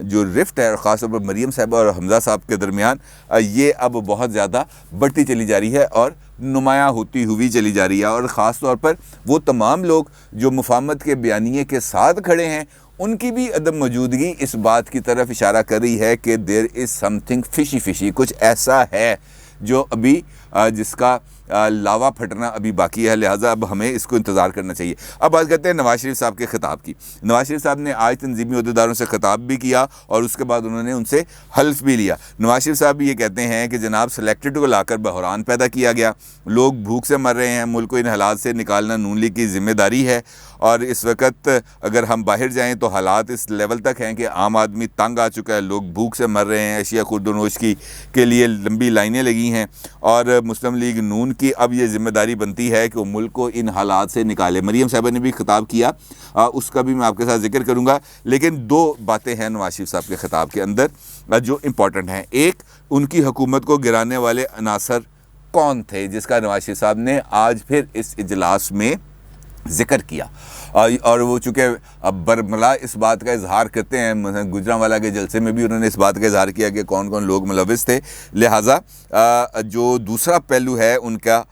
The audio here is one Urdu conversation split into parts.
جو رفٹ ہے اور خاص طور پر مریم صاحبہ اور حمزہ صاحب کے درمیان یہ اب بہت زیادہ بڑھتی چلی جا رہی ہے اور نمایاں ہوتی ہوئی چلی جا رہی ہے، اور خاص طور پر وہ تمام لوگ جو مفاہمت کے بیانیے کے ساتھ کھڑے ہیں ان کی بھی عدم موجودگی اس بات کی طرف اشارہ کر رہی ہے کہ دیر از سم تھنگ فشی، کچھ ایسا ہے جو ابھی جس کا لاوا پھٹنا ابھی باقی ہے، لہٰذا اب ہمیں اس کو انتظار کرنا چاہیے۔ اب بات کرتے ہیں نواز شریف صاحب کے خطاب کی۔ نواز شریف صاحب نے آج تنظیمی عہدیداروں سے خطاب بھی کیا اور اس کے بعد انہوں نے ان سے حلف بھی لیا۔ نواز شریف صاحب بھی یہ کہتے ہیں کہ جناب سلیکٹڈ کو لا کر بحران پیدا کیا گیا، لوگ بھوک سے مر رہے ہیں، ملک کو ان حالات سے نکالنا نون لیگ کی ذمہ داری ہے، اور اس وقت اگر ہم باہر جائیں تو حالات اس لیول تک ہیں کہ عام آدمی تنگ آ چکا ہے، لوگ بھوک سے مر رہے ہیں، اشیاء خورد و نوش کے لیے لمبی لائنیں لگی ہیں، اور مسلم لیگ نون کی اب یہ ذمہ داری بنتی ہے کہ وہ ملک کو ان حالات سے نکالے۔ مریم صاحبہ نے بھی خطاب کیا، اس کا بھی میں آپ کے ساتھ ذکر کروں گا، لیکن دو باتیں ہیں نواز شریف صاحب کے خطاب کے اندر جو امپورٹنٹ ہیں۔ ایک، ان کی حکومت کو گرانے والے عناصر کون تھے، جس کا نواز شریف صاحب نے آج پھر اس اجلاس میں ذکر کیا، اور وہ چونکہ برملا اس بات کا اظہار کرتے ہیں، گجرانوالہ کے جلسے میں بھی انہوں نے اس بات کا اظہار کیا کہ کون کون لوگ ملوث تھے، لہٰذا جو دوسرا پہلو ہے ان کا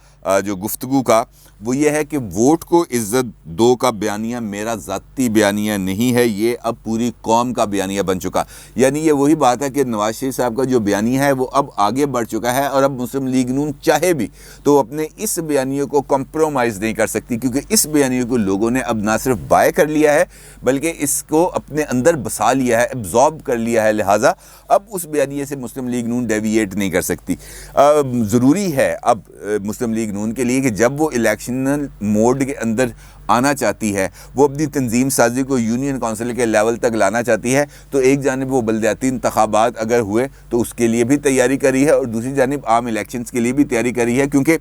جو گفتگو کا وہ یہ ہے کہ ووٹ کو عزت دو کا بیانیہ میرا ذاتی بیانیہ نہیں ہے، یہ اب پوری قوم کا بیانیہ بن چکا۔ یعنی یہ وہی بات ہے کہ نواز شریف صاحب کا جو بیانیہ ہے وہ اب آگے بڑھ چکا ہے، اور اب مسلم لیگ نون چاہے بھی تو وہ اپنے اس بیانیے کو کمپرومائز نہیں کر سکتی، کیونکہ اس بیانیے کو لوگوں نے اب نہ صرف بائے کر لیا ہے بلکہ اس کو اپنے اندر بسا لیا ہے، ایبزارب کر لیا ہے، لہٰذا اب اس بیانیے سے مسلم لیگ نون ڈیویٹ نہیں کر سکتی۔ ضروری ہے اب مسلم لیگ نون کے لیے کہ جب وہ الیکشنل موڈ کے اندر آنا چاہتی ہے، وہ اپنی تنظیم سازی کو یونین کونسل کے لیول تک لانا چاہتی ہے، تو ایک جانب وہ بلدیاتی انتخابات اگر ہوئے تو اس کے لیے بھی تیاری کری ہے، اور دوسری جانب عام الیکشنز کے لیے بھی تیاری کری ہے، کیونکہ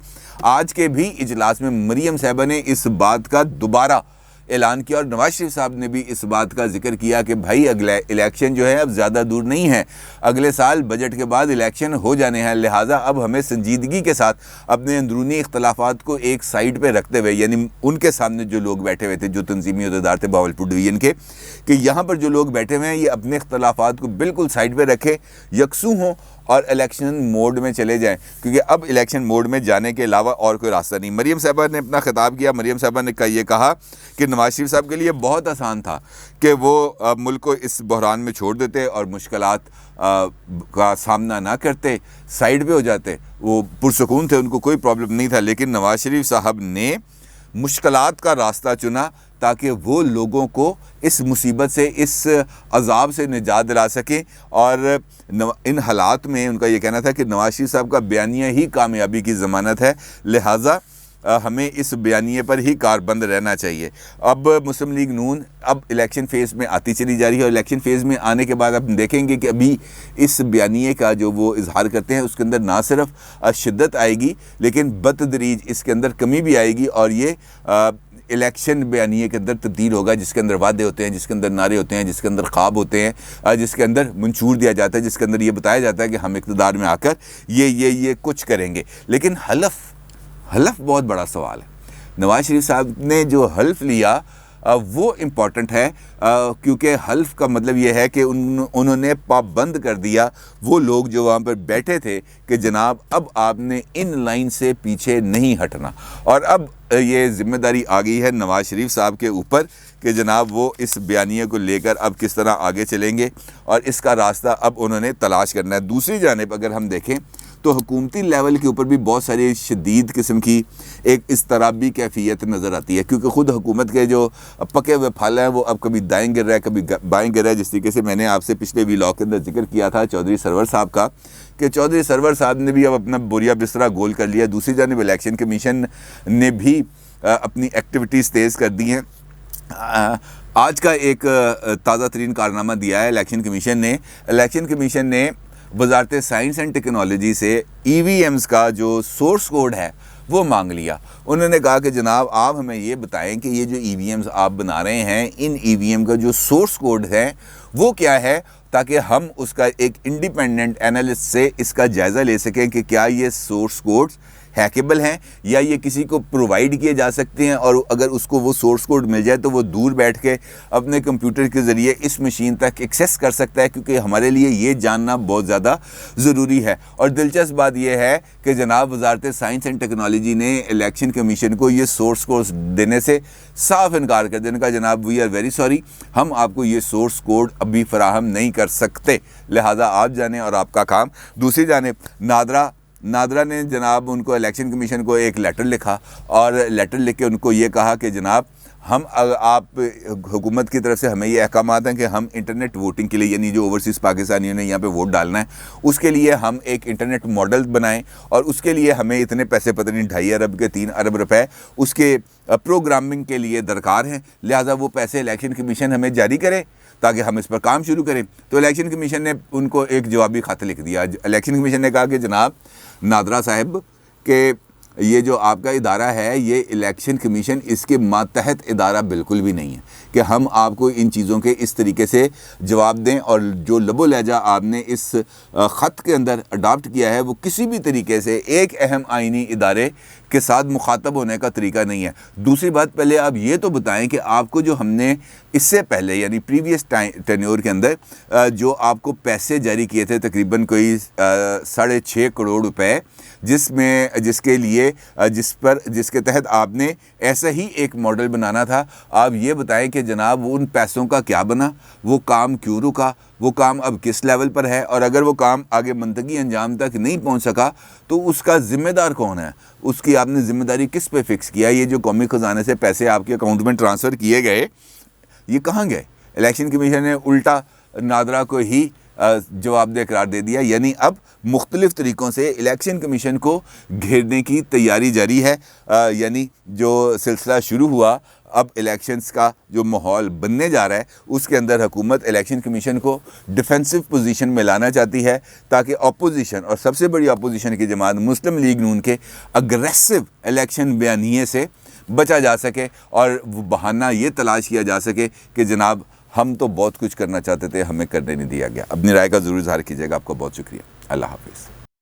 آج کے بھی اجلاس میں مریم صاحبہ نے اس بات کا دوبارہ اعلان کیا، اور نواز شریف صاحب نے بھی اس بات کا ذکر کیا کہ بھائی اگلے الیکشن جو ہے اب زیادہ دور نہیں ہے، اگلے سال بجٹ کے بعد الیکشن ہو جانے ہیں، لہٰذا اب ہمیں سنجیدگی کے ساتھ اپنے اندرونی اختلافات کو ایک سائیڈ پہ رکھتے ہوئے، یعنی ان کے سامنے جو لوگ بیٹھے ہوئے تھے جو تنظیمی عہدیدار تھے بہاولپور ڈویژن کے، کہ یہاں پر جو لوگ بیٹھے ہوئے ہیں یہ اپنے اختلافات کو بالکل سائیڈ پہ رکھے، یکسو ہوں اور الیکشن موڈ میں چلے جائیں، کیونکہ اب الیکشن موڈ میں جانے کے علاوہ اور کوئی راستہ نہیں۔ مریم صاحبہ نے اپنا خطاب کیا، مریم صاحبہ نے یہ کہا کہ نواز شریف صاحب کے لیے بہت آسان تھا کہ وہ ملک کو اس بحران میں چھوڑ دیتے اور مشکلات کا سامنا نہ کرتے، سائیڈ پہ ہو جاتے، وہ پرسکون تھے، ان کو کوئی پرابلم نہیں تھا، لیکن نواز شریف صاحب نے مشکلات کا راستہ چنا تاکہ وہ لوگوں کو اس مصیبت سے، اس عذاب سے نجات دلا سکیں، اور ان حالات میں ان کا یہ کہنا تھا کہ نواز شریف صاحب کا بیانیہ ہی کامیابی کی ضمانت ہے، لہٰذا ہمیں اس بیانیے پر ہی کاربند رہنا چاہیے۔ اب مسلم لیگ نون اب الیکشن فیز میں آتی چلی جا رہی ہے، اور الیکشن فیز میں آنے کے بعد اب دیکھیں گے کہ ابھی اس بیانیے کا جو وہ اظہار کرتے ہیں اس کے اندر نہ صرف شدت آئے گی لیکن بتدریج اس کے اندر کمی بھی آئے گی، اور یہ الیکشن بیانیے کے اندر تبدیل ہوگا جس کے اندر وعدے ہوتے ہیں، جس کے اندر نعرے ہوتے ہیں، جس کے اندر خواب ہوتے ہیں، جس کے اندر منشور دیا جاتا ہے، جس کے اندر یہ بتایا جاتا ہے کہ ہم اقتدار میں آ کر یہ کچھ کریں گے۔ لیکن حلف بہت بڑا سوال ہے۔ نواز شریف صاحب نے جو حلف لیا وہ امپورٹنٹ ہے، کیونکہ حلف کا مطلب یہ ہے کہ انہوں نے پابند کر دیا وہ لوگ جو وہاں پر بیٹھے تھے کہ جناب اب آپ نے ان لائن سے پیچھے نہیں ہٹنا، اور اب یہ ذمہ داری آ گئی ہے نواز شریف صاحب کے اوپر کہ جناب وہ اس بیانیے کو لے کر اب کس طرح آگے چلیں گے، اور اس کا راستہ اب انہوں نے تلاش کرنا ہے۔ دوسری جانب اگر ہم دیکھیں تو حکومتی لیول کے اوپر بھی بہت ساری شدید قسم کی ایک اضطرابی کیفیت نظر آتی ہے، کیونکہ خود حکومت کے جو پکے ہوئے پھل ہیں وہ اب کبھی دائیں گر رہا ہے، کبھی بائیں گر رہا ہے، جس طریقے سے میں نے آپ سے پچھلے ویلاگ کے اندر ذکر کیا تھا چودھری سرور صاحب کا، کہ چودھری سرور صاحب نے بھی اب اپنا بوریا بسترا گول کر لیا۔ دوسری جانب الیکشن کمیشن نے بھی اپنی ایکٹیویٹیز تیز کر دی ہیں۔ آج کا ایک تازہ ترین کارنامہ دیا ہے الیکشن کمیشن نے وزارت سائنس اینڈ ٹیکنالوجی سے ای وی ایمز کا جو سورس کوڈ ہے وہ مانگ لیا۔ انہوں نے کہا کہ جناب آپ ہمیں یہ بتائیں کہ یہ جو ای وی ایمز آپ بنا رہے ہیں، ان ای وی ایم کا جو سورس کوڈ ہے وہ کیا ہے، تاکہ ہم اس کا ایک انڈیپینڈنٹ اینالسٹ سے اس کا جائزہ لے سکیں کہ کیا یہ سورس کوڈ ہیکیبل ہیں یا یہ کسی کو پرووائڈ کیے جا سکتے ہیں، اور اگر اس کو وہ سورس کوڈ مل جائے تو وہ دور بیٹھ کے اپنے کمپیوٹر کے ذریعے اس مشین تک ایکسیس کر سکتا ہے، کیونکہ ہمارے لیے یہ جاننا بہت زیادہ ضروری ہے۔ اور دلچسپ بات یہ ہے کہ جناب وزارت سائنس اینڈ ٹیکنالوجی نے الیکشن کمیشن کو یہ سورس کوڈ دینے سے صاف انکار کر دینے کا، جناب وی آر ویری سوری، ہم آپ کو یہ سورس کوڈ ابھی فراہم نہیں کر سکتے، لہٰذا آپ جانیں اور آپ کا کام۔ دوسری جانب نادرا نے جناب ان کو الیکشن کمیشن کو ایک لیٹر لکھا، اور لیٹر لکھ کے ان کو یہ کہا کہ جناب آپ حکومت کی طرف سے ہمیں یہ احکامات ہیں کہ ہم انٹرنیٹ ووٹنگ کے لیے، یعنی جو اوورسیز پاکستانیوں نے یہاں پہ ووٹ ڈالنا ہے، اس کے لیے ہم ایک انٹرنیٹ ماڈل بنائیں، اور اس کے لیے ہمیں اتنے پیسے، پتہ نہیں 2.5 ارب کے 3 ارب روپے اس کے پروگرامنگ کے لیے درکار ہیں، لہٰذا وہ پیسے الیکشن کمیشن ہمیں جاری کرے تاکہ ہم اس پر کام شروع کریں۔ تو الیکشن کمیشن نے ان کو ایک جوابی خط لکھ دیا۔ الیکشن کمیشن نے کہا کہ جناب نادرا صاحب کہ یہ جو آپ کا ادارہ ہے، یہ الیکشن کمیشن اس کے ماتحت ادارہ بالکل بھی نہیں ہے کہ ہم آپ کو ان چیزوں کے اس طریقے سے جواب دیں، اور جو لب و لہجہ آپ نے اس خط کے اندر اڈاپٹ کیا ہے وہ کسی بھی طریقے سے ایک اہم آئینی ادارے کے ساتھ مخاطب ہونے کا طریقہ نہیں ہے۔ دوسری بات، پہلے آپ یہ تو بتائیں کہ آپ کو جو ہم نے اس سے پہلے یعنی پریویس ٹینیور کے اندر جو آپ کو پیسے جاری کیے تھے تقریباً کوئی 6.5 کروڑ روپے، جس کے تحت آپ نے ایسا ہی ایک ماڈل بنانا تھا، آپ یہ بتائیں کہ جناب ان پیسوں کا کیا بنا، وہ کام کیوں رکا، وہ کام اب کس لیول پر ہے، اور اگر وہ کام آگے منطقی انجام تک نہیں پہنچ سکا تو اس کا ذمہ دار کون ہے، اس کی آپ نے ذمہ داری کس پہ فکس کیا۔ یہ جو قومی خزانے سے پیسے آپ کے اکاؤنٹ میں ٹرانسفر کیے گئے، یہ کہاں گئے؟ الیکشن کمیشن نے الٹا نادرا کو ہی جواب دہ قرار دے دیا، یعنی اب مختلف طریقوں سے الیکشن کمیشن کو گھیرنے کی تیاری جاری ہے۔ یعنی جو سلسلہ شروع ہوا، اب الیکشنز کا جو ماحول بننے جا رہا ہے، اس کے اندر حکومت الیکشن کمیشن کو ڈیفینسو پوزیشن میں لانا چاہتی ہے تاکہ اپوزیشن، اور سب سے بڑی اپوزیشن کی جماعت مسلم لیگ نون کے اگریسو الیکشن بیانیے سے بچا جا سکے، اور وہ بہانہ یہ تلاش کیا جا سکے کہ جناب ہم تو بہت کچھ کرنا چاہتے تھے، ہمیں کرنے نہیں دیا گیا۔ اپنی رائے کا ضرور اظہار کیجیے گا۔ آپ کا بہت شکریہ۔ اللہ حافظ۔